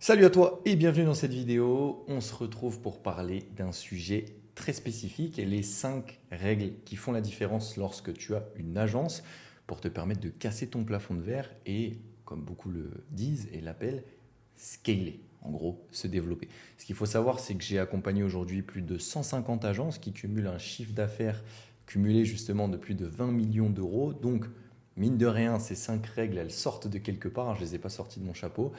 Salut à toi et bienvenue dans cette vidéo. On se retrouve pour parler d'un sujet très spécifique et les 5 règles qui font la différence lorsque tu as une agence pour te permettre de casser ton plafond de verre et, comme beaucoup le disent et l'appellent, scaler, en gros, se développer. Ce qu'il faut savoir, c'est que j'ai accompagné aujourd'hui plus de 150 agences qui cumulent un chiffre d'affaires cumulé justement de plus de 20 millions d'euros. Donc, mine de rien, ces 5 règles, elles sortent de quelque part, je ne les ai pas sorties de mon chapeau.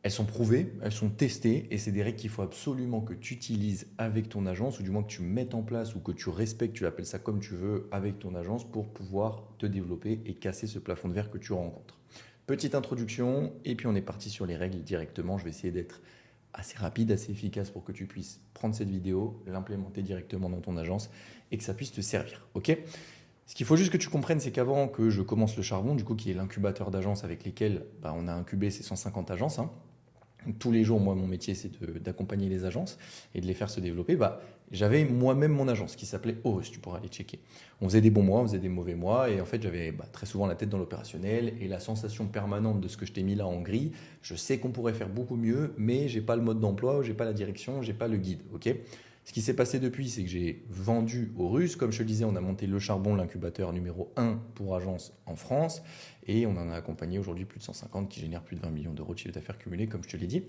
Elles sont prouvées, elles sont testées et c'est des règles qu'il faut absolument que tu utilises avec ton agence ou du moins que tu mettes en place ou que tu respectes, tu appelles ça comme tu veux, avec ton agence pour pouvoir te développer et casser ce plafond de verre que tu rencontres. Petite introduction et puis on est parti sur les règles directement. Je vais essayer d'être assez rapide, assez efficace pour que tu puisses prendre cette vidéo, l'implémenter directement dans ton agence et que ça puisse te servir. Ok. Ce qu'il faut juste que tu comprennes, c'est qu'avant que je commence le Charbon, du coup, qui est l'incubateur d'agences avec lesquels on a incubé ces 150 agences, hein. Tous les jours, moi, mon métier, c'est d'accompagner les agences et de les faire se développer. J'avais moi-même mon agence qui s'appelait Horus, tu pourras aller checker. On faisait des bons mois, on faisait des mauvais mois et en fait, j'avais très souvent la tête dans l'opérationnel et la sensation permanente de ce que je t'ai mis là en gris. Je sais qu'on pourrait faire beaucoup mieux, mais j'ai pas le mode d'emploi, j'ai pas la direction, j'ai pas le guide. Ok. Ce qui s'est passé depuis, c'est que j'ai vendu Horus. Comme je te le disais, on a monté Le Charbon, l'incubateur numéro 1 pour agence en France. Et on en a accompagné aujourd'hui plus de 150 qui génèrent plus de 20 millions d'euros de chiffre d'affaires cumulé, comme je te l'ai dit.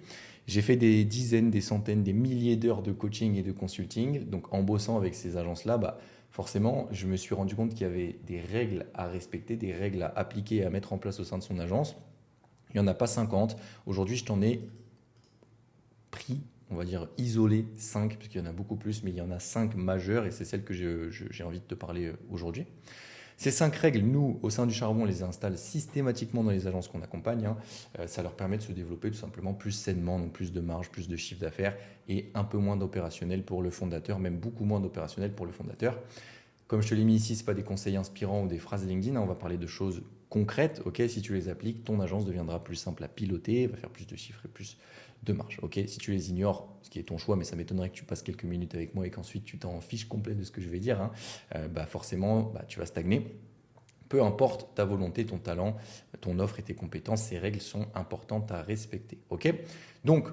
J'ai fait des dizaines, des centaines, des milliers d'heures de coaching et de consulting. Donc en bossant avec ces agences-là, forcément, je me suis rendu compte qu'il y avait des règles à respecter, des règles à appliquer et à mettre en place au sein de son agence. Il n'y en a pas 50. Aujourd'hui, je t'en ai pris, on va dire isolé 5, parce qu'il y en a beaucoup plus, mais il y en a 5 majeures et c'est celles que j'ai envie de te parler aujourd'hui. Ces 5 règles, nous, au sein du Charbon, on les installe systématiquement dans les agences qu'on accompagne. Ça leur permet de se développer tout simplement plus sainement, donc plus de marge, plus de chiffre d'affaires et un peu moins d'opérationnel pour le fondateur, même beaucoup moins d'opérationnel pour le fondateur. Comme je te l'ai mis ici, ce n'est pas des conseils inspirants ou des phrases LinkedIn, on va parler de choses concrètes. Ok, si tu les appliques, ton agence deviendra plus simple à piloter, va faire plus de chiffres et plus de marge. Ok, si tu les ignores, ce qui est ton choix, mais ça m'étonnerait que tu passes quelques minutes avec moi et qu'ensuite tu t'en fiches complet de ce que je vais dire, forcément, tu vas stagner. Peu importe ta volonté, ton talent, ton offre et tes compétences, ces règles sont importantes à respecter. Ok. Donc,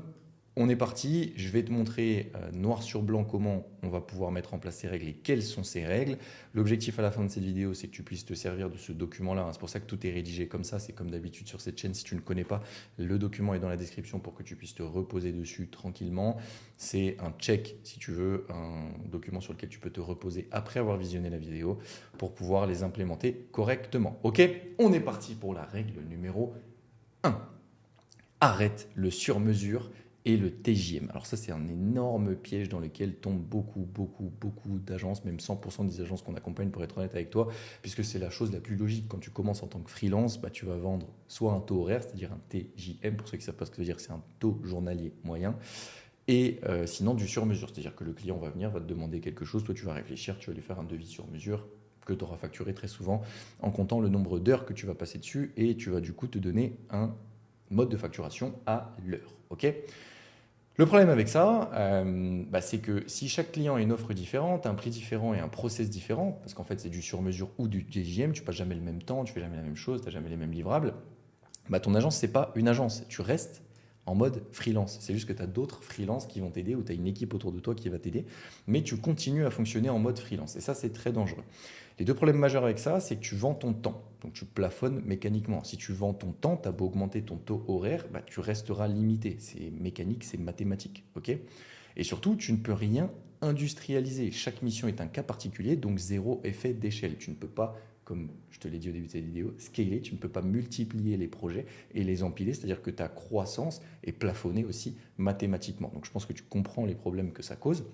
on est parti. Je vais te montrer noir sur blanc comment on va pouvoir mettre en place ces règles et quelles sont ces règles. L'objectif à la fin de cette vidéo, c'est que tu puisses te servir de ce document-là. C'est pour ça que tout est rédigé comme ça. C'est comme d'habitude sur cette chaîne. Si tu ne connais pas, le document est dans la description pour que tu puisses te reposer dessus tranquillement. C'est un check, si tu veux, un document sur lequel tu peux te reposer après avoir visionné la vidéo pour pouvoir les implémenter correctement. Ok, on est parti pour la règle numéro 1. Arrête le sur-mesure et le TJM. Alors ça, c'est un énorme piège dans lequel tombent beaucoup d'agences, même 100% des agences qu'on accompagne, pour être honnête avec toi, puisque c'est la chose la plus logique. Quand tu commences en tant que freelance, tu vas vendre soit un taux horaire, c'est-à-dire un TJM, pour ceux qui ne savent pas ce que ça veut dire, c'est un taux journalier moyen, et sinon du sur-mesure, c'est-à-dire que le client va venir, va te demander quelque chose, toi tu vas réfléchir, tu vas lui faire un devis sur mesure que tu auras facturé très souvent en comptant le nombre d'heures que tu vas passer dessus et tu vas du coup te donner un mode de facturation à l'heure. Ok. Le problème avec ça, c'est que si chaque client a une offre différente, un prix différent et un process différent, parce qu'en fait c'est du sur-mesure ou du TJM, tu ne passes jamais le même temps, tu fais jamais la même chose, tu n'as jamais les mêmes livrables, ton agence, ce n'est pas une agence, tu restes en mode freelance. C'est juste que tu as d'autres freelances qui vont t'aider ou tu as une équipe autour de toi qui va t'aider, mais tu continues à fonctionner en mode freelance. Et ça, c'est très dangereux. Les 2 problèmes majeurs avec ça, c'est que tu vends ton temps. Donc, tu plafonnes mécaniquement. Si tu vends ton temps, tu as beau augmenter ton taux horaire, tu resteras limité. C'est mécanique, c'est mathématique. Ok. Et surtout, tu ne peux rien industrialiser. Chaque mission est un cas particulier, donc zéro effet d'échelle. Tu ne peux pas, comme je te l'ai dit au début de cette vidéo, scaler, tu ne peux pas multiplier les projets et les empiler, c'est-à-dire que ta croissance est plafonnée aussi mathématiquement. Donc je pense que tu comprends les problèmes que ça cause.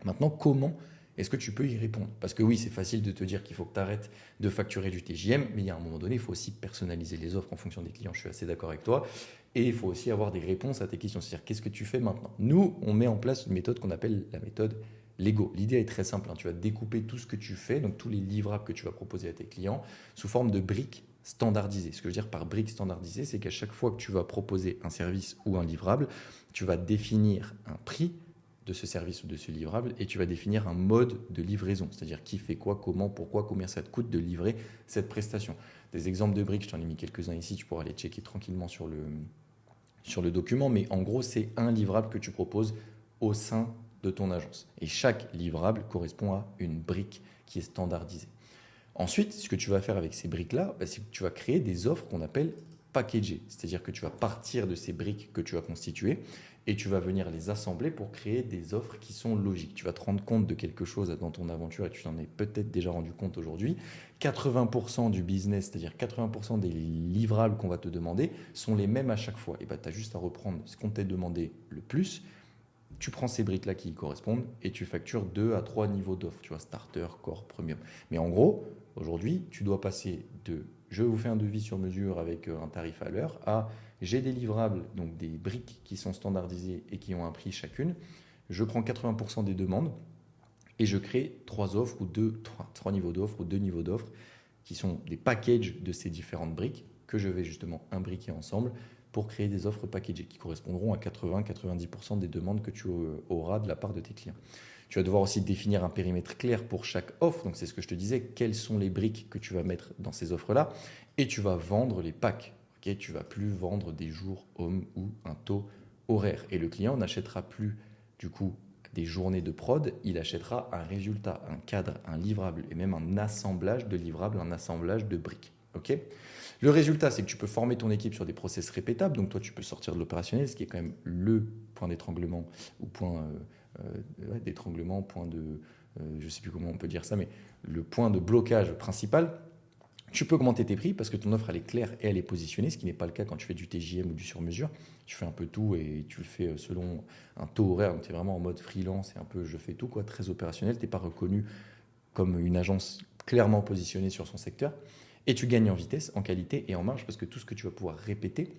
Maintenant, comment est-ce que tu peux y répondre? Parce que oui, c'est facile de te dire qu'il faut que tu arrêtes de facturer du TJM, mais il y a un moment donné, il faut aussi personnaliser les offres en fonction des clients, je suis assez d'accord avec toi. Et il faut aussi avoir des réponses à tes questions, c'est-à-dire qu'est-ce que tu fais maintenant? Nous, on met en place une méthode qu'on appelle la méthode Lego. L'idée est très simple, tu vas découper tout ce que tu fais, donc tous les livrables que tu vas proposer à tes clients, sous forme de briques standardisées. Ce que je veux dire par briques standardisées, c'est qu'à chaque fois que tu vas proposer un service ou un livrable, tu vas définir un prix de ce service ou de ce livrable et tu vas définir un mode de livraison, c'est-à-dire qui fait quoi, comment, pourquoi, combien ça te coûte de livrer cette prestation. Des exemples de briques, je t'en ai mis quelques-uns ici, tu pourras les checker tranquillement sur le document, mais en gros, c'est un livrable que tu proposes au sein de ton agence. Et chaque livrable correspond à une brique qui est standardisée. Ensuite, ce que tu vas faire avec ces briques-là, c'est que tu vas créer des offres qu'on appelle packagées. C'est-à-dire que tu vas partir de ces briques que tu as constituées et tu vas venir les assembler pour créer des offres qui sont logiques. Tu vas te rendre compte de quelque chose dans ton aventure et tu t'en es peut-être déjà rendu compte aujourd'hui. 80% du business, c'est-à-dire 80% des livrables qu'on va te demander, sont les mêmes à chaque fois. Et tu as juste à reprendre ce qu'on t'a demandé le plus. Tu prends ces briques-là qui y correspondent et tu factures 2 à 3 niveaux d'offres, tu vois, starter, core, premium. Mais en gros, aujourd'hui, tu dois passer de je vous fais un devis sur mesure avec un tarif à l'heure à j'ai des livrables, donc des briques qui sont standardisées et qui ont un prix chacune. Je prends 80% des demandes et je crée 3 offres ou 3 niveaux d'offres ou 2 niveaux d'offres qui sont des packages de ces différentes briques que je vais justement imbriquer ensemble pour créer des offres packagées qui correspondront à 80-90% des demandes que tu auras de la part de tes clients. Tu vas devoir aussi définir un périmètre clair pour chaque offre. Donc, c'est ce que je te disais, quelles sont les briques que tu vas mettre dans ces offres-là. Et tu vas vendre les packs. Okay, tu ne vas plus vendre des jours hommes ou un taux horaire. Et le client n'achètera plus du coup des journées de prod, il achètera un résultat, un cadre, un livrable et même un assemblage de livrables, un assemblage de briques. Okay, le résultat, c'est que tu peux former ton équipe sur des process répétables. Donc, toi, tu peux sortir de l'opérationnel, ce qui est quand même le point d'étranglement ou point d'étranglement, point de, je ne sais plus comment on peut dire ça, mais le point de blocage principal. Tu peux augmenter tes prix parce que ton offre elle est claire et elle est positionnée, ce qui n'est pas le cas quand tu fais du TJM ou du sur-mesure. Tu fais un peu tout et tu le fais selon un taux horaire. Donc, tu es vraiment en mode freelance et un peu je fais tout, quoi, très opérationnel. Tu n'es pas reconnu comme une agence clairement positionnée sur son secteur. Et tu gagnes en vitesse, en qualité et en marge parce que tout ce que tu vas pouvoir répéter,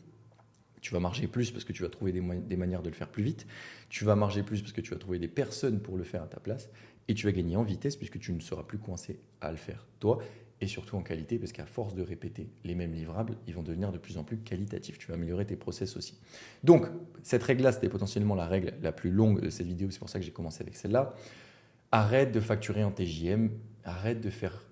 tu vas marger plus parce que tu vas trouver des manières de le faire plus vite. Tu vas marger plus parce que tu vas trouver des personnes pour le faire à ta place. Et tu vas gagner en vitesse puisque tu ne seras plus coincé à le faire toi. Et surtout en qualité parce qu'à force de répéter les mêmes livrables, ils vont devenir de plus en plus qualitatifs. Tu vas améliorer tes process aussi. Donc, cette règle-là, c'était potentiellement la règle la plus longue de cette vidéo. C'est pour ça que j'ai commencé avec celle-là. Arrête de facturer en TJM. Arrête de faire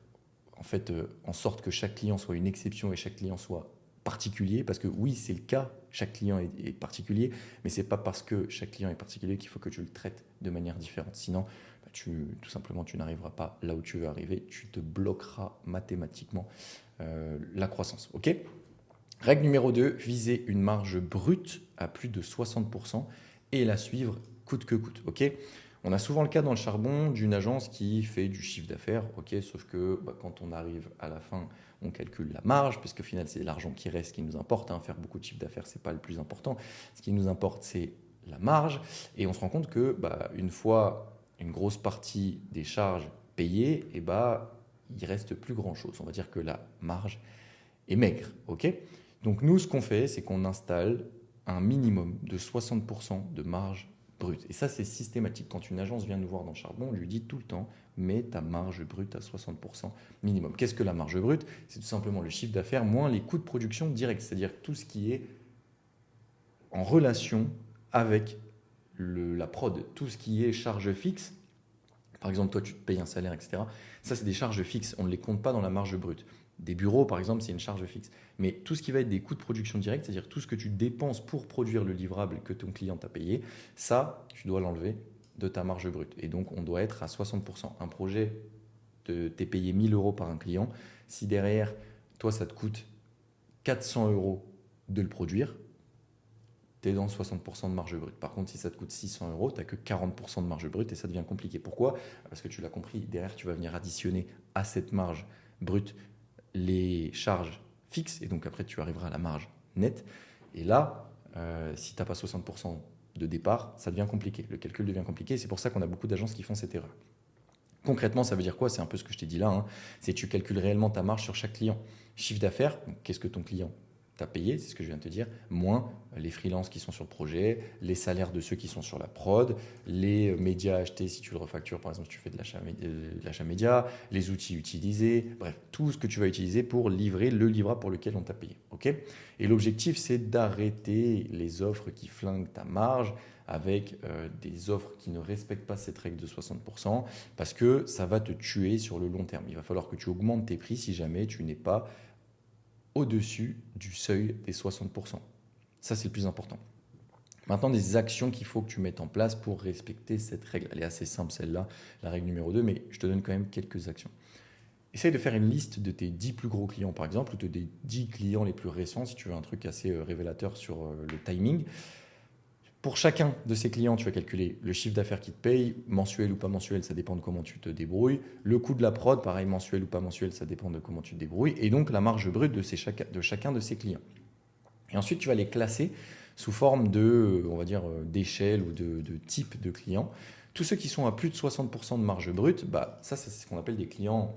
en sorte que chaque client soit une exception et chaque client soit particulier, parce que oui, c'est le cas, chaque client est particulier, mais ce n'est pas parce que chaque client est particulier qu'il faut que tu le traites de manière différente. Sinon, tout simplement, tu n'arriveras pas là où tu veux arriver, tu te bloqueras mathématiquement la croissance. Ok ? Règle numéro 2, viser une marge brute à plus de 60% et la suivre coûte que coûte. Ok ? On a souvent le cas dans le charbon d'une agence qui fait du chiffre d'affaires, ok, sauf que quand on arrive à la fin, on calcule la marge, puisqu'au final, c'est l'argent qui reste qui nous importe. Faire beaucoup de chiffre d'affaires, ce n'est pas le plus important. Ce qui nous importe, c'est la marge. Et on se rend compte que une fois une grosse partie des charges payées, il ne reste plus grand-chose. On va dire que la marge est maigre. Ok. Donc nous, ce qu'on fait, c'est qu'on installe un minimum de 60% de marge brute. Et ça, c'est systématique. Quand une agence vient nous voir dans le charbon, on lui dit tout le temps, mets ta marge brute à 60% minimum. Qu'est-ce que la marge brute ? C'est tout simplement le chiffre d'affaires moins les coûts de production directs, c'est-à-dire tout ce qui est en relation avec la prod, tout ce qui est charge fixe. Par exemple, toi, tu te payes un salaire, etc. Ça, c'est des charges fixes. On ne les compte pas dans la marge brute. Des bureaux, par exemple, c'est une charge fixe. Mais tout ce qui va être des coûts de production directs, c'est-à-dire tout ce que tu dépenses pour produire le livrable que ton client t'a payé, ça, tu dois l'enlever de ta marge brute. Et donc, on doit être à 60%. Un projet, t'es payé 1 000 € par un client. Si derrière, toi, ça te coûte 400 € de le produire, tu es dans 60% de marge brute. Par contre, si ça te coûte 600 €, tu n'as que 40% de marge brute et ça devient compliqué. Pourquoi ? Parce que tu l'as compris, derrière, tu vas venir additionner à cette marge brute les charges fixes et donc après, tu arriveras à la marge nette. Et là, si tu n'as pas 60% de départ, ça devient compliqué. Le calcul devient compliqué et c'est pour ça qu'on a beaucoup d'agences qui font cette erreur. Concrètement, ça veut dire quoi ? C'est un peu ce que je t'ai dit là. C'est que tu calcules réellement ta marge sur chaque client. Chiffre d'affaires, qu'est-ce que ton client t'a payé, c'est ce que je viens de te dire, moins les freelances qui sont sur le projet, les salaires de ceux qui sont sur la prod, les médias achetés si tu le refactures, par exemple si tu fais de l'achat média, les outils utilisés, bref, tout ce que tu vas utiliser pour livrer le livrable pour lequel on t'a payé. Okay ? Et l'objectif, c'est d'arrêter les offres qui flinguent ta marge avec des offres qui ne respectent pas cette règle de 60% parce que ça va te tuer sur le long terme. Il va falloir que tu augmentes tes prix si jamais tu n'es pas au-dessus du seuil des 60%. Ça, c'est le plus important. Maintenant, des actions qu'il faut que tu mettes en place pour respecter cette règle. Elle est assez simple, celle-là, la règle numéro 2, mais je te donne quand même quelques actions. Essaye de faire une liste de tes 10 plus gros clients, par exemple, ou de tes 10 clients les plus récents, si tu veux un truc assez révélateur sur le timing. Pour chacun de ces clients, tu vas calculer le chiffre d'affaires qui te paye, mensuel ou pas mensuel, ça dépend de comment tu te débrouilles. Le coût de la prod, pareil, mensuel ou pas mensuel, ça dépend de comment tu te débrouilles. Et donc la marge brute de chacun de ces clients. Et ensuite, tu vas les classer sous forme de, on va dire, d'échelle ou de type de clients. Tous ceux qui sont à plus de 60% de marge brute, ça c'est ce qu'on appelle des clients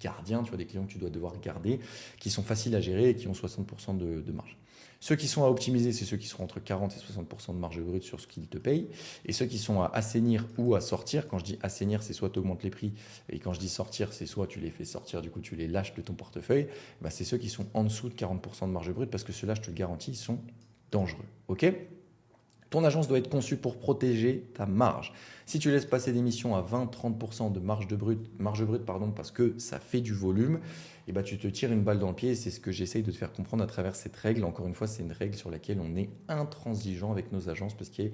gardiens, tu vois, des clients que tu dois devoir garder, qui sont faciles à gérer et qui ont 60% de marge. Ceux qui sont à optimiser, c'est ceux qui seront entre 40 et 60% de marge brute sur ce qu'ils te payent. Et ceux qui sont à assainir ou à sortir, quand je dis assainir, c'est soit tu augmentes les prix, et quand je dis sortir, c'est soit tu les fais sortir, du coup tu les lâches de ton portefeuille, c'est ceux qui sont en dessous de 40% de marge brute, parce que ceux-là, je te le garantis, ils sont dangereux. Ok ? Ton agence doit être conçue pour protéger ta marge. Si tu laisses passer des missions à 20-30% de marge brute, parce que ça fait du volume, tu te tires une balle dans le pied. C'est ce que j'essaye de te faire comprendre à travers cette règle. Encore une fois, c'est une règle sur laquelle on est intransigeant avec nos agences parce que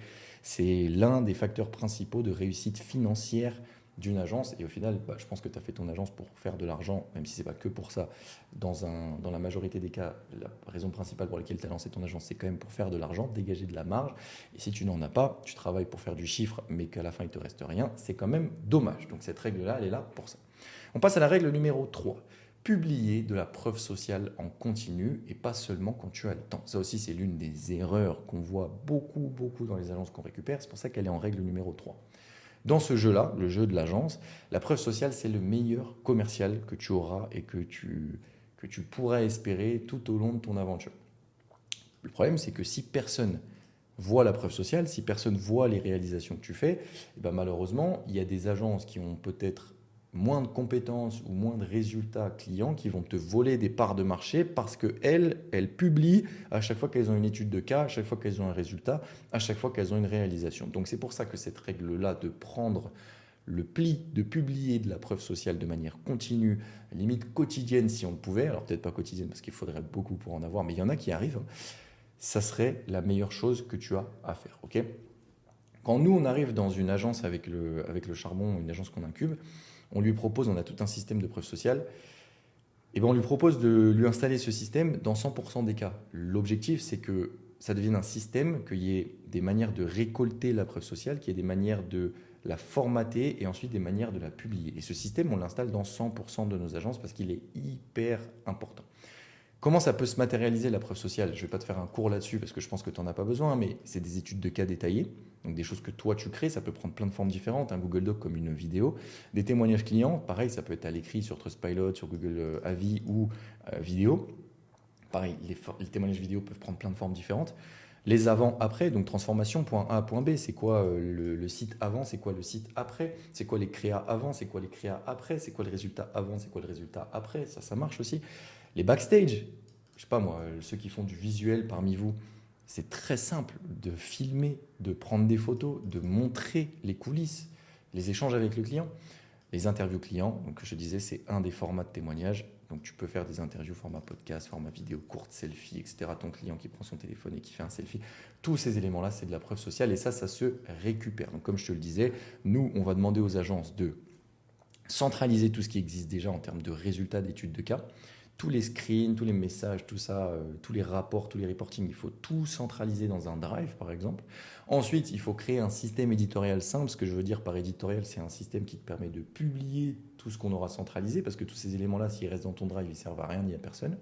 c'est l'un des facteurs principaux de réussite financière d'une agence. Et au final, je pense que tu as fait ton agence pour faire de l'argent, même si ce n'est pas que pour ça. Dans la majorité des cas, la raison principale pour laquelle tu as lancé ton agence, c'est quand même pour faire de l'argent, dégager de la marge. Et si tu n'en as pas, tu travailles pour faire du chiffre, mais qu'à la fin, il ne te reste rien, c'est quand même dommage. Donc cette règle-là, elle est là pour ça. On passe à la règle numéro 3. Publier de la preuve sociale en continu et pas seulement quand tu as le temps. Ça aussi, c'est l'une des erreurs qu'on voit beaucoup dans les agences qu'on récupère. C'est pour ça qu'elle est en règle numéro 3. Dans ce jeu-là, le jeu de l'agence, la preuve sociale, c'est le meilleur commercial que tu auras et que tu pourras espérer tout au long de ton aventure. Le problème, c'est que si personne voit la preuve sociale, si personne voit les réalisations que tu fais, malheureusement, il y a des agences qui ont peut-être moins de compétences ou moins de résultats clients qui vont te voler des parts de marché parce qu'elles publient à chaque fois qu'elles ont une étude de cas, à chaque fois qu'elles ont un résultat, à chaque fois qu'elles ont une réalisation. Donc c'est pour ça que cette règle-là de prendre le pli de publier de la preuve sociale de manière continue, limite quotidienne si on le pouvait, alors peut-être pas quotidienne parce qu'il faudrait beaucoup pour en avoir, mais il y en a qui arrivent, ça serait la meilleure chose que tu as à faire. Ok ? Quand nous, on arrive dans une agence avec le charbon, une agence qu'on incube, on lui propose, on a tout un système de preuve sociale, on lui propose de lui installer ce système dans 100% des cas. L'objectif, c'est que ça devienne un système, qu'il y ait des manières de récolter la preuve sociale, qu'il y ait des manières de la formater et ensuite des manières de la publier. Et ce système, on l'installe dans 100% de nos agences parce qu'il est hyper important. Comment ça peut se matérialiser la preuve sociale ? Je ne vais pas te faire un cours là-dessus parce que je pense que tu n'en as pas besoin, mais c'est des études de cas détaillées, donc des choses que toi tu crées, ça peut prendre plein de formes différentes, un Google Doc comme une vidéo, des témoignages clients, pareil, ça peut être à l'écrit sur Trustpilot, sur Google Avis ou vidéo. Pareil, les témoignages vidéo peuvent prendre plein de formes différentes. Les avant-après, donc transformation, point A, point B, c'est quoi le site avant, c'est quoi le site après, c'est quoi les créas avant, c'est quoi les créas après, c'est quoi le résultat avant, c'est quoi le résultat après, ça marche aussi. Les backstage, je sais pas moi, ceux qui font du visuel parmi vous, c'est très simple de filmer, de prendre des photos, de montrer les coulisses, les échanges avec le client. Les interviews clients, donc je disais, c'est un des formats de témoignage. Donc tu peux faire des interviews format podcast, format vidéo courte, selfie, etc. Ton client qui prend son téléphone et qui fait un selfie. Tous ces éléments-là, c'est de la preuve sociale et ça se récupère. Donc comme je te le disais, nous, on va demander aux agences de centraliser tout ce qui existe déjà en termes de résultats d'études de cas. Tous les screens, tous les messages, tout ça, tous les rapports, tous les reportings, il faut tout centraliser dans un drive, par exemple. Ensuite, il faut créer un système éditorial simple. Ce que je veux dire par éditorial, c'est un système qui te permet de publier tout ce qu'on aura centralisé, parce que tous ces éléments-là, s'ils restent dans ton drive, ils ne servent à rien ni à personne.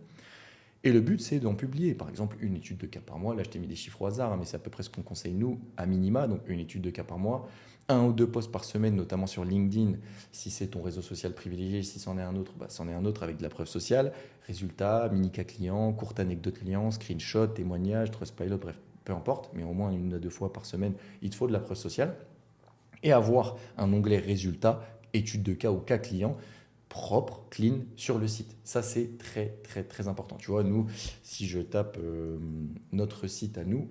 Et le but, c'est d'en publier. Par exemple, une étude de cas par mois. Là, je t'ai mis des chiffres au hasard, mais c'est à peu près ce qu'on conseille, nous, à minima. Donc, une étude de cas par mois. 1 ou 2 posts par semaine, notamment sur LinkedIn, si c'est ton réseau social privilégié. Si c'en est un autre, c'en est un autre avec de la preuve sociale. Résultats, mini-cas client, courte anecdote client, screenshot, témoignage, Trustpilot, bref, peu importe. Mais au moins 1 à 2 fois par semaine, il te faut de la preuve sociale. Et avoir un onglet résultats, études de cas ou cas client, propre, clean sur le site. Ça, c'est très, très, très important. Tu vois, nous, si je tape notre site à nous,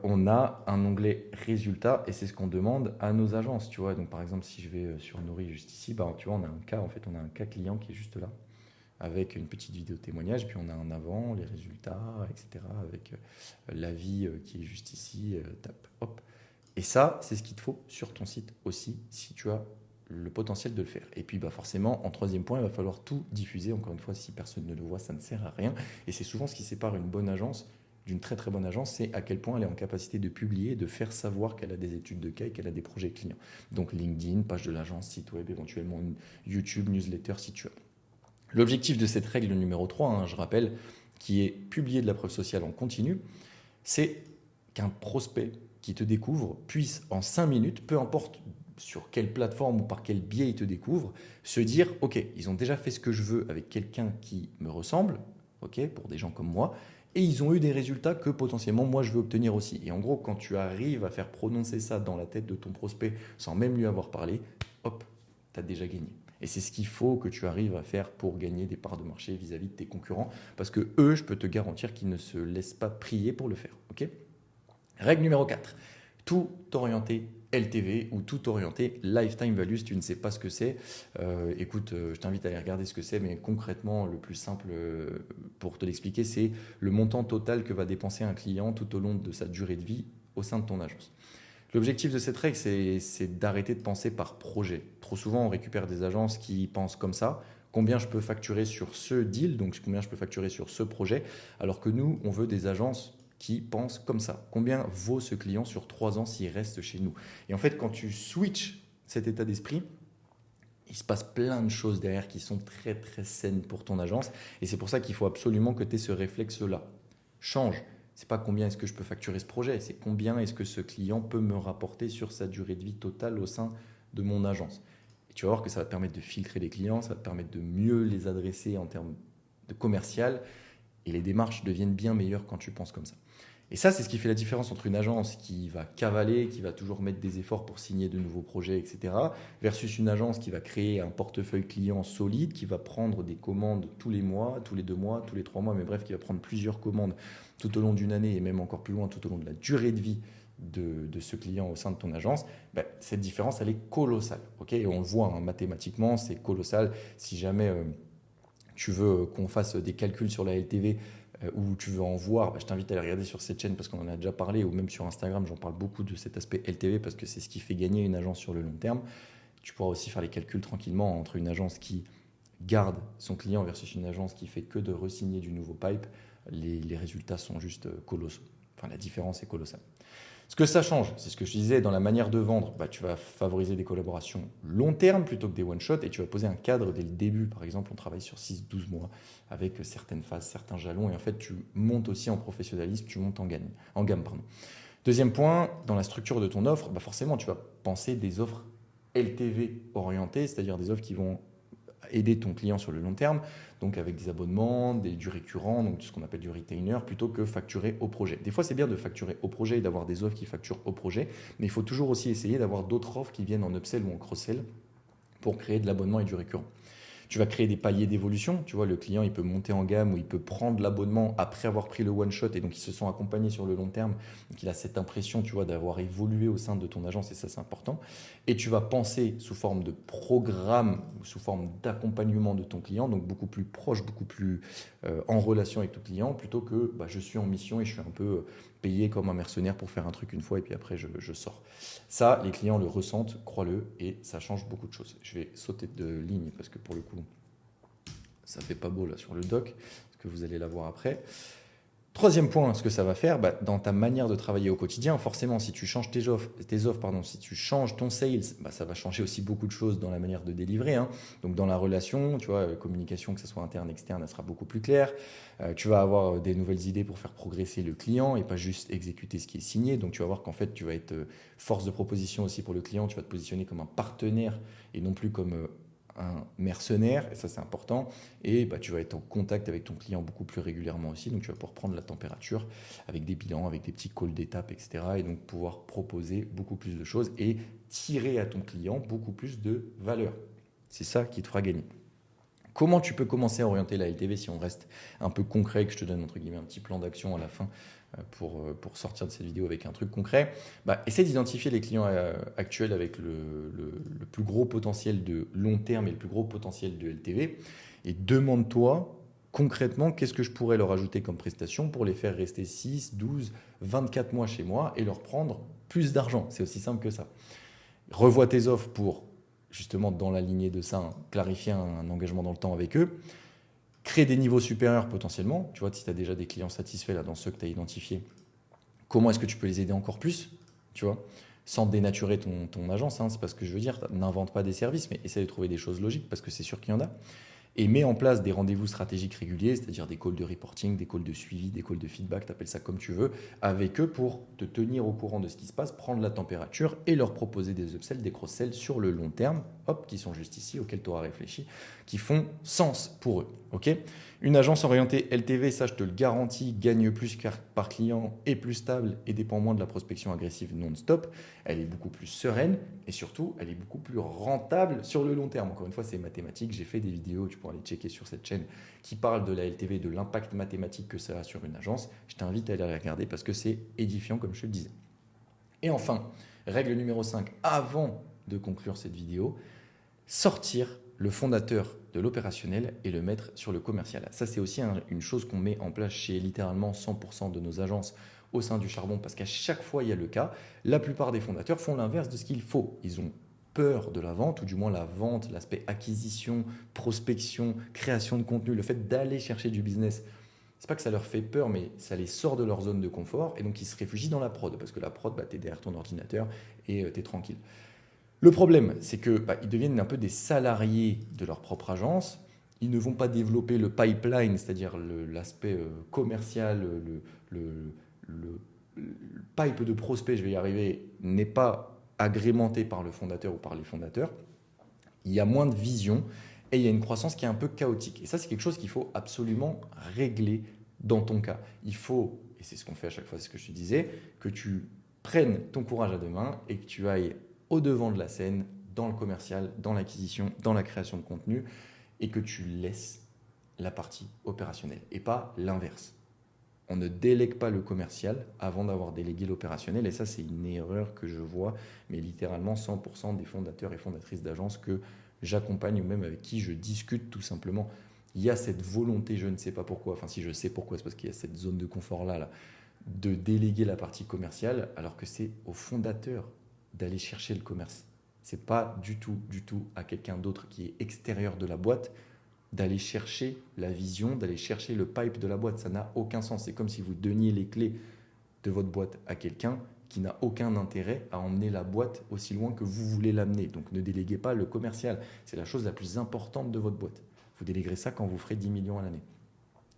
on a un onglet résultats et c'est ce qu'on demande à nos agences. Tu vois, donc par exemple, si je vais sur Nourri juste ici, tu vois, on a un cas, en fait, on a un cas client qui est juste là. avec une petite vidéo témoignage, puis on a un avant, les résultats, etc. avec l'avis qui est juste ici, tape, hop. Et ça, c'est ce qu'il te faut sur ton site aussi, si tu as le potentiel de le faire. Et puis forcément, en troisième point, il va falloir tout diffuser. Encore une fois, si personne ne le voit, ça ne sert à rien. Et c'est souvent ce qui sépare une bonne agence d'une très très bonne agence, c'est à quel point elle est en capacité de publier, de faire savoir qu'elle a des études de cas et qu'elle a des projets clients. Donc LinkedIn, page de l'agence, site web, éventuellement YouTube, newsletter si tu as. L'objectif de cette règle numéro 3, je rappelle, qui est publier de la preuve sociale en continu, c'est qu'un prospect qui te découvre puisse en 5 minutes, peu importe sur quelle plateforme ou par quel biais il te découvre, se dire « Ok, ils ont déjà fait ce que je veux avec quelqu'un qui me ressemble, ok, pour des gens comme moi, et ils ont eu des résultats que potentiellement moi je veux obtenir aussi. » Et en gros, quand tu arrives à faire prononcer ça dans la tête de ton prospect sans même lui avoir parlé, hop, tu as déjà gagné. Et c'est ce qu'il faut que tu arrives à faire pour gagner des parts de marché vis-à-vis de tes concurrents, parce que eux, je peux te garantir qu'ils ne se laissent pas prier pour le faire. Ok ? Règle numéro 4, tout orienté LTV ou tout orienté Lifetime Value. Si tu ne sais pas ce que c'est, écoute, je t'invite à aller regarder ce que c'est, mais concrètement, le plus simple pour te l'expliquer, c'est le montant total que va dépenser un client tout au long de sa durée de vie au sein de ton agence. L'objectif de cette règle, c'est d'arrêter de penser par projet. Trop souvent, on récupère des agences qui pensent comme ça. Combien je peux facturer sur ce deal, donc combien je peux facturer sur ce projet, alors que nous, on veut des agences qui pensent comme ça. Combien vaut ce client sur 3 ans s'il reste chez nous? Et en fait, quand tu switches cet état d'esprit, il se passe plein de choses derrière qui sont très très saines pour ton agence. Et c'est pour ça qu'il faut absolument que tu aies ce réflexe-là. Change. C'est pas combien est-ce que je peux facturer ce projet, c'est combien est-ce que ce client peut me rapporter sur sa durée de vie totale au sein de mon agence. Et tu vas voir que ça va te permettre de filtrer les clients, ça va te permettre de mieux les adresser en termes de commercial, et les démarches deviennent bien meilleures quand tu penses comme ça. Et ça, c'est ce qui fait la différence entre une agence qui va cavaler, qui va toujours mettre des efforts pour signer de nouveaux projets, etc., versus une agence qui va créer un portefeuille client solide, qui va prendre des commandes tous les mois, tous les 2 mois, tous les 3 mois, mais bref, qui va prendre plusieurs commandes tout au long d'une année et même encore plus loin tout au long de la durée de vie de ce client au sein de ton agence. Cette différence, elle est colossale. Okay, et on le voit mathématiquement, c'est colossal. Si jamais tu veux qu'on fasse des calculs sur la LTV, ou tu veux en voir, je t'invite à aller regarder sur cette chaîne parce qu'on en a déjà parlé, ou même sur Instagram, j'en parle beaucoup de cet aspect LTV parce que c'est ce qui fait gagner une agence sur le long terme. Tu pourras aussi faire les calculs tranquillement entre une agence qui garde son client versus une agence qui fait que de re-signer du nouveau pipe. Les résultats sont juste colossaux. Enfin, la différence est colossale. Ce que ça change, c'est ce que je disais dans la manière de vendre. Tu vas favoriser des collaborations long terme plutôt que des one-shot et tu vas poser un cadre dès le début. Par exemple, on travaille sur 6-12 mois avec certaines phases, certains jalons et en fait, tu montes aussi en professionnalisme, tu montes en gamme. Deuxième point, dans la structure de ton offre, forcément, tu vas penser des offres LTV orientées, c'est-à-dire des offres qui vont aider ton client sur le long terme, donc avec des abonnements, du récurrent, donc ce qu'on appelle du retainer, plutôt que facturer au projet. Des fois, c'est bien de facturer au projet et d'avoir des offres qui facturent au projet, mais il faut toujours aussi essayer d'avoir d'autres offres qui viennent en upsell ou en cross-sell pour créer de l'abonnement et du récurrent. Tu vas créer des paliers d'évolution. Tu vois, le client, il peut monter en gamme ou il peut prendre l'abonnement après avoir pris le one-shot et donc ils se sont accompagnés sur le long terme. Donc il a cette impression, tu vois, d'avoir évolué au sein de ton agence et ça, c'est important. Et tu vas penser sous forme de programme ou sous forme d'accompagnement de ton client, donc beaucoup plus proche, beaucoup plus en relation avec ton client, plutôt que je suis en mission et je suis un peu payé comme un mercenaire pour faire un truc une fois et puis après je sors. Ça, les clients le ressentent, crois-le, et ça change beaucoup de choses. Je vais sauter de ligne parce que pour le coup, ça fait pas beau là sur le doc, parce que vous allez la voir après. Troisième point, ce que ça va faire, dans ta manière de travailler au quotidien, forcément, si tu changes tes offres, si tu changes ton sales, ça va changer aussi beaucoup de choses dans la manière de délivrer. Donc dans la relation, tu vois, communication, que ce soit interne, externe, elle sera beaucoup plus claire. Tu vas avoir des nouvelles idées pour faire progresser le client et pas juste exécuter ce qui est signé. Donc tu vas voir qu'en fait, tu vas être force de proposition aussi pour le client. Tu vas te positionner comme un partenaire et non plus comme un mercenaire, et ça c'est important, et tu vas être en contact avec ton client beaucoup plus régulièrement aussi, donc tu vas pouvoir prendre la température avec des bilans, avec des petits calls d'étapes, etc. et donc pouvoir proposer beaucoup plus de choses et tirer à ton client beaucoup plus de valeur. C'est ça qui te fera gagner. Comment tu peux commencer à orienter la LTV si on reste un peu concret, que je te donne entre guillemets un petit plan d'action à la fin pour sortir de cette vidéo avec un truc concret, essaie d'identifier les clients actuels avec le plus gros potentiel de long terme et le plus gros potentiel de LTV Et demande-toi concrètement qu'est-ce que je pourrais leur ajouter comme prestation pour les faire rester 6, 12, 24 mois chez moi et leur prendre plus d'argent. C'est aussi simple que ça. Revois tes offres pour, justement, dans la lignée de ça, clarifier un engagement dans le temps avec eux. Crée des niveaux supérieurs potentiellement. Tu vois, si tu as déjà des clients satisfaits là, dans ceux que tu as identifiés, comment est-ce que tu peux les aider encore plus, tu vois, sans dénaturer ton agence, hein, c'est pas ce que je veux dire. N'invente pas des services, mais essaie de trouver des choses logiques parce que c'est sûr qu'il y en a. Et mets en place des rendez-vous stratégiques réguliers, c'est-à-dire des calls de reporting, des calls de suivi, des calls de feedback, tu appelles ça comme tu veux, avec eux pour te tenir au courant de ce qui se passe, prendre la température et leur proposer des upsells, des cross-sells sur le long terme, hop, qui sont juste ici, auxquels tu auras réfléchi, qui font sens pour eux. Ok. Une agence orientée LTV, ça je te le garantis, gagne plus par client, est plus stable et dépend moins de la prospection agressive non-stop. Elle est beaucoup plus sereine et surtout, elle est beaucoup plus rentable sur le long terme. Encore une fois, c'est mathématique. J'ai fait des vidéos, tu pourras les checker sur cette chaîne, qui parlent de la LTV, de l'impact mathématique que ça a sur une agence. Je t'invite à aller les regarder parce que c'est édifiant, comme je te le disais. Et enfin, règle numéro 5, avant de conclure cette vidéo, sortir le fondateur de l'opérationnel et le mettre sur le commercial. Ça, c'est aussi une chose qu'on met en place chez littéralement 100% de nos agences au sein du charbon, parce qu'à chaque fois, il y a le cas. La plupart des fondateurs font l'inverse de ce qu'il faut. Ils ont peur de la vente, ou du moins la vente, l'aspect acquisition, prospection, création de contenu, le fait d'aller chercher du business. C'est pas que ça leur fait peur, mais ça les sort de leur zone de confort, et donc ils se réfugient dans la prod, parce que la prod, tu es derrière ton ordinateur et tu es tranquille. Le problème, c'est qu'ils deviennent un peu des salariés de leur propre agence. Ils ne vont pas développer le pipeline, c'est-à-dire l'aspect commercial, le pipe de prospect, je vais y arriver, n'est pas agrémenté par le fondateur ou par les fondateurs. Il y a moins de vision et il y a une croissance qui est un peu chaotique. Et ça, c'est quelque chose qu'il faut absolument régler dans ton cas. Il faut, et c'est ce qu'on fait à chaque fois, c'est ce que je te disais, que tu prennes ton courage à deux mains et que tu ailles au devant de la scène, dans le commercial, dans l'acquisition, dans la création de contenu, et que tu laisses la partie opérationnelle et pas l'inverse. On ne délègue pas le commercial avant d'avoir délégué l'opérationnel, et ça c'est une erreur que je vois, mais littéralement 100% des fondateurs et fondatrices d'agences que j'accompagne ou même avec qui je discute tout simplement. Il y a cette volonté, je ne sais pas pourquoi, enfin si je sais pourquoi, c'est parce qu'il y a cette zone de confort là, de déléguer la partie commerciale, alors que c'est au fondateur d'aller chercher le commerce. C'est pas du tout à quelqu'un d'autre qui est extérieur de la boîte d'aller chercher la vision, d'aller chercher le pipe de la boîte. Ça n'a aucun sens. C'est comme si vous donniez les clés de votre boîte à quelqu'un qui n'a aucun intérêt à emmener la boîte aussi loin que vous voulez l'amener. Donc ne déléguez pas le commercial. C'est la chose la plus importante de votre boîte. Vous déléguerez ça quand vous ferez 10 millions à l'année.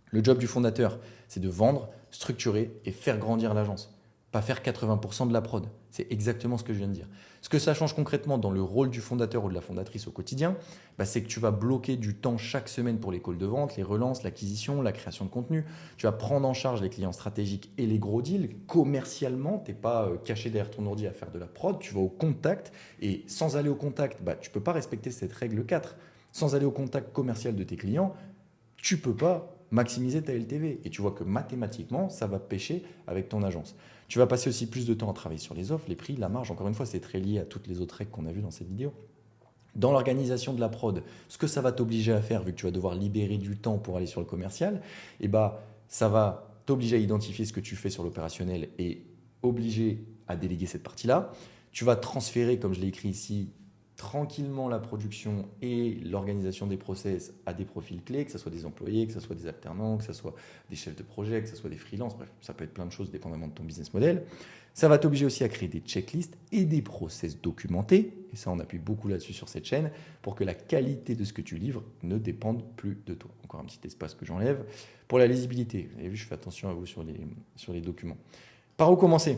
Le job du fondateur, c'est de vendre, structurer et faire grandir l'agence. Pas faire 80% de la prod. C'est exactement ce que je viens de dire. Ce que ça change concrètement dans le rôle du fondateur ou de la fondatrice au quotidien, c'est que tu vas bloquer du temps chaque semaine pour les calls de vente, les relances, l'acquisition, la création de contenu. Tu vas prendre en charge les clients stratégiques et les gros deals. Commercialement, tu n'es pas caché derrière ton ordi à faire de la prod. Tu vas au contact et sans aller au contact, tu ne peux pas respecter cette règle 4. Sans aller au contact commercial de tes clients, tu ne peux pas maximiser ta LTV. Et tu vois que mathématiquement, ça va pêcher avec ton agence. Tu vas passer aussi plus de temps à travailler sur les offres, les prix, la marge. Encore une fois, c'est très lié à toutes les autres règles qu'on a vues dans cette vidéo. Dans l'organisation de la prod, ce que ça va t'obliger à faire, vu que tu vas devoir libérer du temps pour aller sur le commercial, ça va t'obliger à identifier ce que tu fais sur l'opérationnel et obliger à déléguer cette partie-là. Tu vas transférer, comme je l'ai écrit ici, tranquillement la production et l'organisation des process à des profils clés, que ce soit des employés, que ce soit des alternants, que ce soit des chefs de projet, que ce soit des freelances, bref, ça peut être plein de choses dépendamment de ton business model. Ça va t'obliger aussi à créer des checklists et des process documentés, et ça on appuie beaucoup là-dessus sur cette chaîne, pour que la qualité de ce que tu livres ne dépende plus de toi. Encore un petit espace que j'enlève. Pour la lisibilité, vous avez vu, je fais attention à vous sur les documents. Par où commencer ?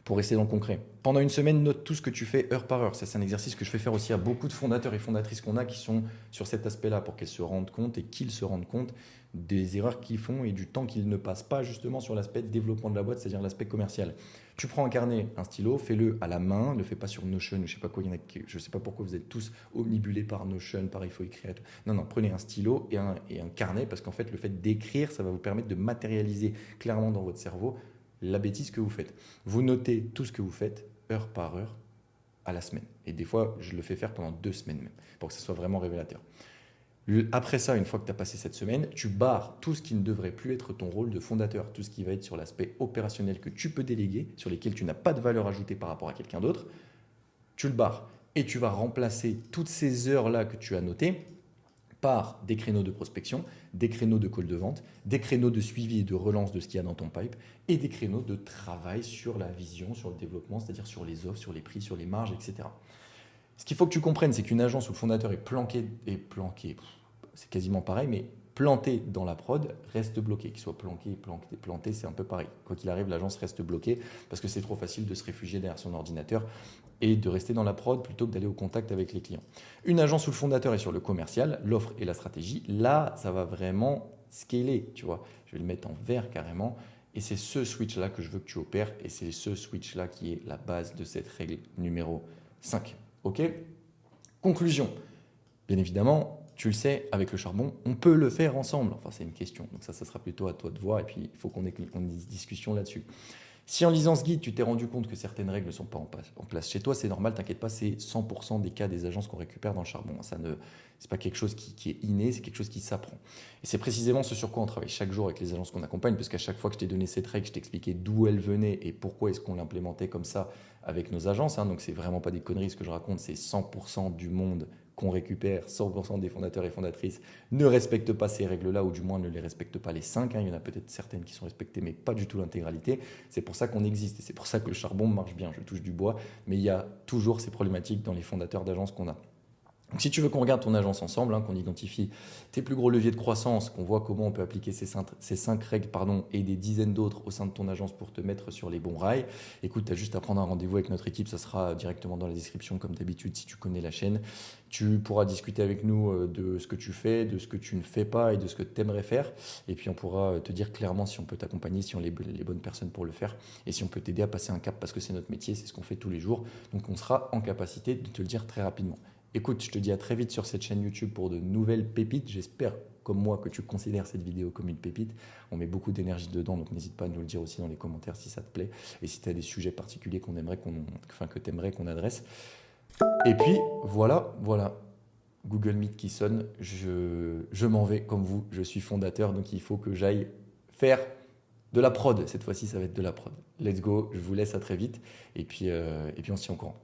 Pour rester dans le concret. Pendant une semaine, note tout ce que tu fais heure par heure. Ça, c'est un exercice que je fais faire aussi à beaucoup de fondateurs et fondatrices qu'on a qui sont sur cet aspect-là pour qu'elles se rendent compte et qu'ils se rendent compte des erreurs qu'ils font et du temps qu'ils ne passent pas justement sur l'aspect de développement de la boîte, c'est-à-dire l'aspect commercial. Tu prends un carnet, un stylo, fais-le à la main, ne le fais pas sur Notion ou je sais pas quoi. Je ne sais pas pourquoi vous êtes tous omnibulés par Notion, par il faut écrire. Non, prenez un stylo et un carnet parce qu'en fait, le fait d'écrire, ça va vous permettre de matérialiser clairement dans votre cerveau la bêtise que vous faites. Vous notez tout ce que vous faites, heure par heure, à la semaine. Et des fois, je le fais faire pendant 2 semaines même, pour que ça soit vraiment révélateur. Après ça, une fois que tu as passé cette semaine, tu barres tout ce qui ne devrait plus être ton rôle de fondateur, tout ce qui va être sur l'aspect opérationnel que tu peux déléguer, sur lesquels tu n'as pas de valeur ajoutée par rapport à quelqu'un d'autre, tu le barres. Et tu vas remplacer toutes ces heures-là que tu as notées par des créneaux de prospection, des créneaux de call de vente, des créneaux de suivi et de relance de ce qu'il y a dans ton pipe et des créneaux de travail sur la vision, sur le développement, c'est-à-dire sur les offres, sur les prix, sur les marges, etc. Ce qu'il faut que tu comprennes, c'est qu'une agence où le fondateur est planqué, c'est quasiment pareil, mais planté dans la prod reste bloqué. Qu'il soit planté, c'est un peu pareil. Quoi qu'il arrive, l'agence reste bloquée parce que c'est trop facile de se réfugier derrière son ordinateur et de rester dans la prod plutôt que d'aller au contact avec les clients. Une agence où le fondateur est sur le commercial, l'offre et la stratégie, là, ça va vraiment scaler, tu vois. Je vais le mettre en vert carrément. Et c'est ce switch-là que je veux que tu opères et c'est ce switch-là qui est la base de cette règle numéro 5. OK ? Conclusion. Bien évidemment, tu le sais, avec le charbon, on peut le faire ensemble. Enfin, c'est une question. Donc ça sera plutôt à toi de voir et puis il faut qu'on ait une discussion là-dessus. Si en lisant ce guide, tu t'es rendu compte que certaines règles ne sont pas en place chez toi, c'est normal, t'inquiète pas, c'est 100% des cas des agences qu'on récupère dans le charbon. Ça ne, c'est pas quelque chose qui est inné, c'est quelque chose qui s'apprend. Et c'est précisément ce sur quoi on travaille chaque jour avec les agences qu'on accompagne, parce qu'à chaque fois que je t'ai donné cette règle, je t'expliquais d'où elle venait et pourquoi est-ce qu'on l'implémentait comme ça avec nos agences. Donc c'est vraiment pas des conneries ce que je raconte, c'est 100% du monde qu'on récupère, 100% des fondateurs et fondatrices ne respectent pas ces règles-là, ou du moins ne les respectent pas les 5. Il y en a peut-être certaines qui sont respectées, mais pas du tout l'intégralité. C'est pour ça qu'on existe et c'est pour ça que le charbon marche bien. Je touche du bois, mais il y a toujours ces problématiques dans les fondateurs d'agences qu'on a. Donc, si tu veux qu'on regarde ton agence ensemble, qu'on identifie tes plus gros leviers de croissance, qu'on voit comment on peut appliquer ces 5 règles et des dizaines d'autres au sein de ton agence pour te mettre sur les bons rails, écoute, tu as juste à prendre un rendez-vous avec notre équipe, ça sera directement dans la description comme d'habitude si tu connais la chaîne. Tu pourras discuter avec nous de ce que tu fais, de ce que tu ne fais pas et de ce que tu aimerais faire. Et puis on pourra te dire clairement si on peut t'accompagner, si on est les bonnes personnes pour le faire et si on peut t'aider à passer un cap parce que c'est notre métier, c'est ce qu'on fait tous les jours. Donc on sera en capacité de te le dire très rapidement. Écoute, je te dis à très vite sur cette chaîne YouTube pour de nouvelles pépites. J'espère, comme moi, que tu considères cette vidéo comme une pépite. On met beaucoup d'énergie dedans, donc n'hésite pas à nous le dire aussi dans les commentaires si ça te plaît et si tu as des sujets particuliers que tu aimerais qu'on adresse. Et puis, voilà. Google Meet qui sonne. Je m'en vais comme vous. Je suis fondateur, donc il faut que j'aille faire de la prod. Cette fois-ci, ça va être de la prod. Let's go. Je vous laisse à très vite. Et puis on se tient au courant.